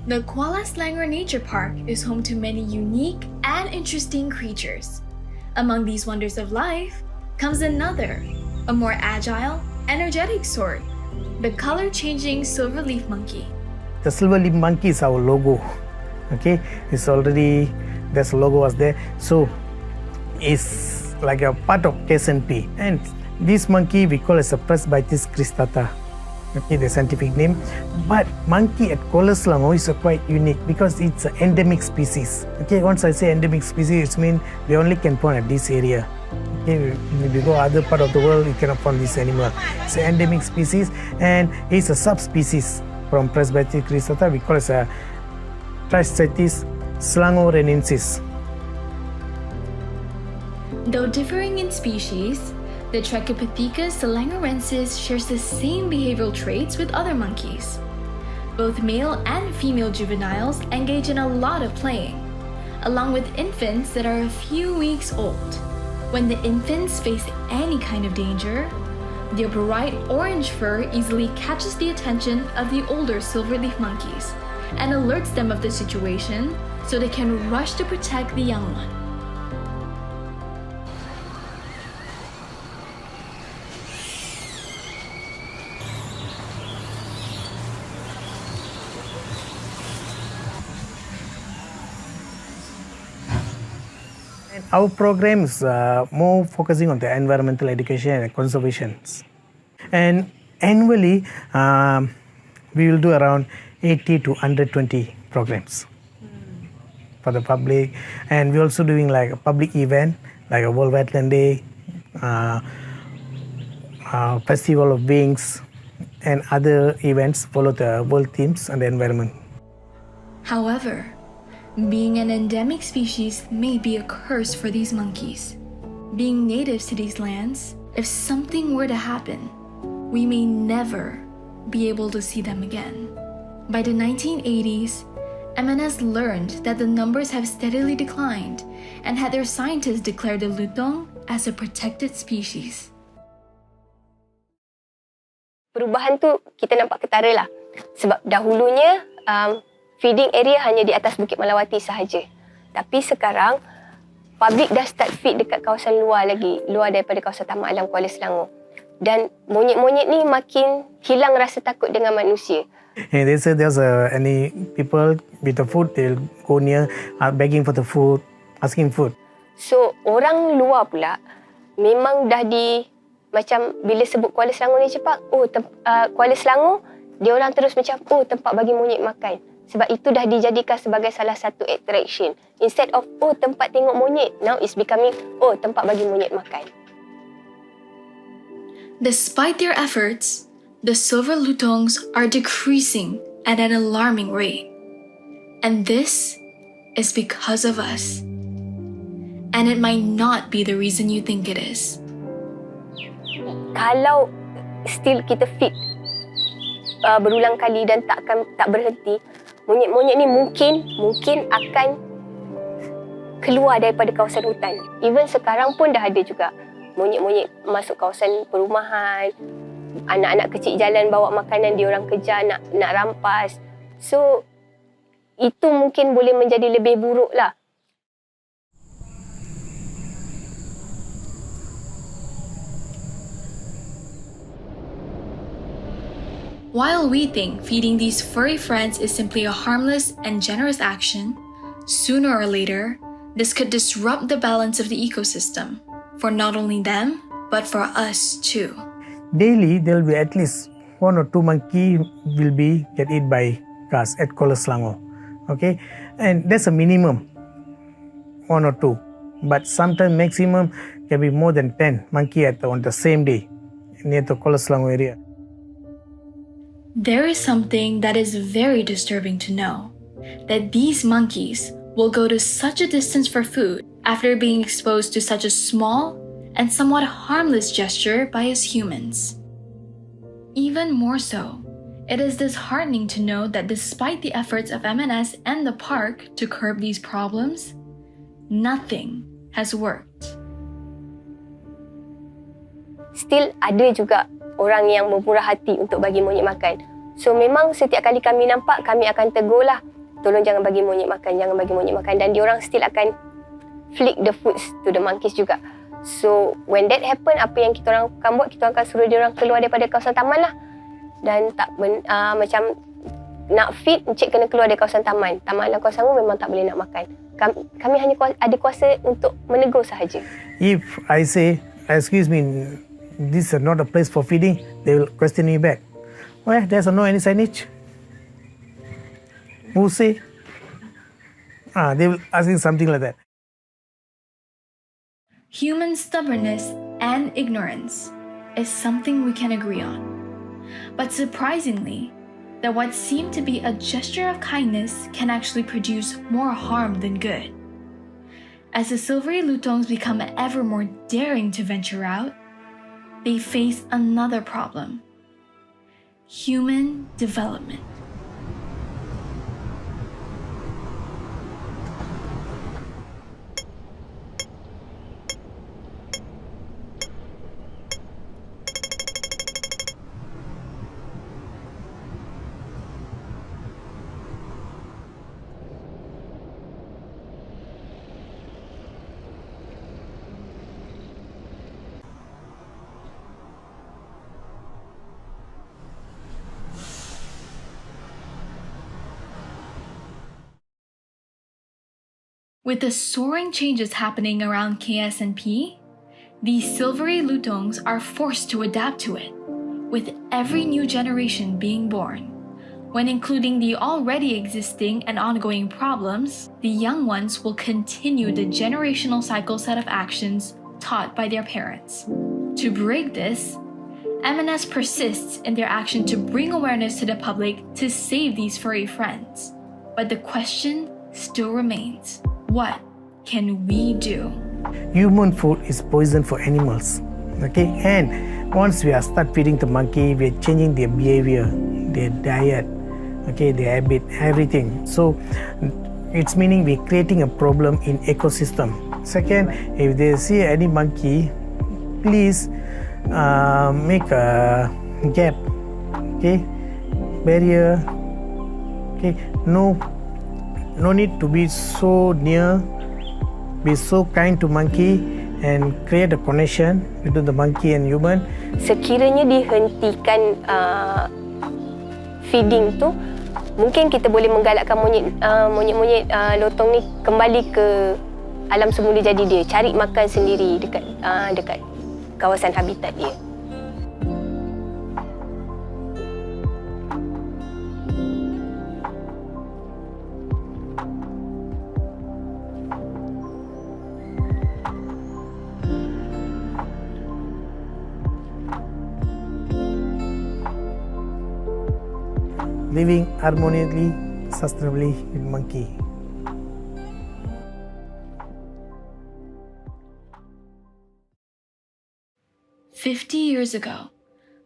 The Kuala Selangor Nature Park is home to many unique and interesting creatures. Among these wonders of life comes another, a more agile, energetic sort, the color-changing silverleaf monkey. The silverleaf monkey is our logo. Okay, it's already, there's a logo was there. So it's like a part of KSNP. And this monkey we call as a Presbytis cristata. Okay, the scientific name. But monkey at Kuala Selangor is quite unique because it's an endemic species. Okay, once I say endemic species, it means we only can find at this area. Okay, if you go other part of the world, you cannot find this animal. It's an endemic species and it's a subspecies from Presbytis cristata. We call it a Tristitis selangorensis. Though differing in species, the Trichopathecus selangorensis shares the same behavioral traits with other monkeys. Both male and female juveniles engage in a lot of playing, along with infants that are a few weeks old. When the infants face any kind of danger, their bright orange fur easily catches the attention of the older silverleaf monkeys and alerts them of the situation so they can rush to protect the young one. Our program is more focusing on the environmental education and conservation. And annually, we will do around 80 to 120 programs for the public. And we're also doing like a public event, like a World Wetland Day, Festival of Wings, and other events follow the world themes and the environment. However, being an endemic species may be a curse for these monkeys. Being natives to these lands, if something were to happen, we may never be able to see them again. By the 1980s, MNS learned that the numbers have steadily declined and had their scientists declare the lutong as a protected species. Perubahan tu kita nampak ketara lah. Sebab dahulunya feeding area hanya di atas Bukit Melawati sahaja. Tapi sekarang, public dah start feed dekat kawasan luar lagi, luar daripada kawasan Taman Alam Kuala Selangor. Dan monyet-monyet ni makin hilang rasa takut dengan manusia. And they say there's any people with the food, they'll go near, begging for the food, asking food. So, orang luar pula memang dah macam bila sebut Kuala Selangor ni cepat, Kuala Selangor, dia orang terus macam, tempat bagi monyet makan. Sebab itu dah dijadikan sebagai salah satu attraction. Instead of, tempat tengok monyet, now it's becoming, tempat bagi monyet makan. Despite their efforts, the silver lutongs are decreasing at an alarming rate. And this is because of us. And it might not be the reason you think it is. Kalau still kita feed berulang kali dan tak berhenti, monyet-monyet ni mungkin akan keluar daripada kawasan hutan. Even sekarang pun dah ada juga monyet-monyet masuk kawasan perumahan, anak-anak kecil jalan bawa makanan, dia orang kejar nak rampas. So, itu mungkin boleh menjadi lebih buruk lah. While we think feeding these furry friends is simply a harmless and generous action, sooner or later, this could disrupt the balance of the ecosystem, for not only them, but for us too. Daily, there will be at least 1 or 2 monkey will get eaten by us at Kuala Selangor. Okay, and that's a minimum, 1 or 2. But sometimes maximum can be more than 10 monkey on the same day near the Kuala Selangor area. There is something that is very disturbing to know, that these monkeys will go to such a distance for food after being exposed to such a small and somewhat harmless gesture by us humans. Even more so, it is disheartening to know that despite the efforts of MNS and the park to curb these problems, nothing has worked. Still ada juga orang yang bermurah hati untuk bagi monyet makan. So memang setiap kali kami nampak, kami akan tegur lah. tolong jangan bagi monyet makan, jangan bagi monyet makan. Dan diorang still akan flick the foods to the monkeys juga. So when that happen, apa yang kita orang akan buat, kita akan suruh diorang keluar daripada kawasan taman lah. Dan macam nak feed, encik kena keluar dari kawasan taman. Taman dalam kawasan umum memang tak boleh nak makan. Kami hanya ada kuasa untuk menegur sahaja. If I say, excuse me, this is not a place for feeding, they will question me back. Well, there's no any signage. Who say? They will asking something like that. Human stubbornness and ignorance is something we can agree on. But surprisingly, that what seemed to be a gesture of kindness can actually produce more harm than good. As the silvery lutongs become ever more daring to venture out, they face another problem: human development. With the soaring changes happening around KSNP, these silvery lutongs are forced to adapt to it, with every new generation being born. When including the already existing and ongoing problems, the young ones will continue the generational cycle set of actions taught by their parents. To break this, M&S persists in their action to bring awareness to the public to save these furry friends. But the question still remains: what can we do? Human food is poison for animals. Okay, and once we start feeding the monkey, we are changing their behavior, their diet, okay, their habit, everything. So it's meaning we're creating a problem in ecosystem. Second, if they see any monkey, please make a gap, okay, barrier, okay, no need to be so near, be so kind to monkey and create a connection between the monkey and human. Sekiranya dihentikan feeding tu, mungkin kita boleh menggalakkan monyet-monyet lotong ni kembali ke alam semula jadi dia, cari makan sendiri dekat kawasan habitat dia. Living harmoniously, sustainably with monkey. "50 years ago,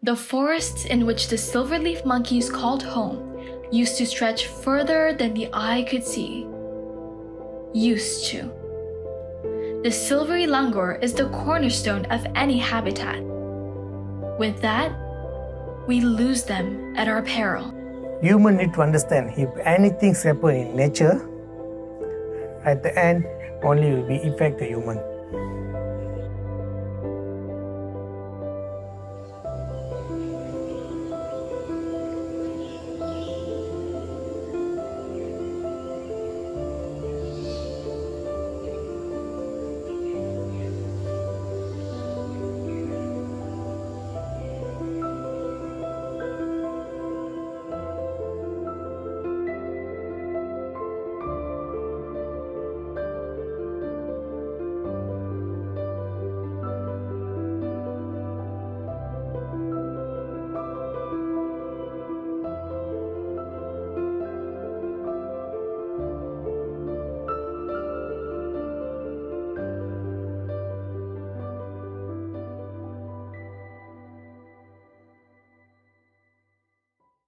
the forests in which the silverleaf monkeys called home used to stretch further than the eye could see. Used to. The silvery langur is the cornerstone of any habitat. With that, we lose them at our peril. Human need to understand, if anything happen in nature, at the end only will be affect the human.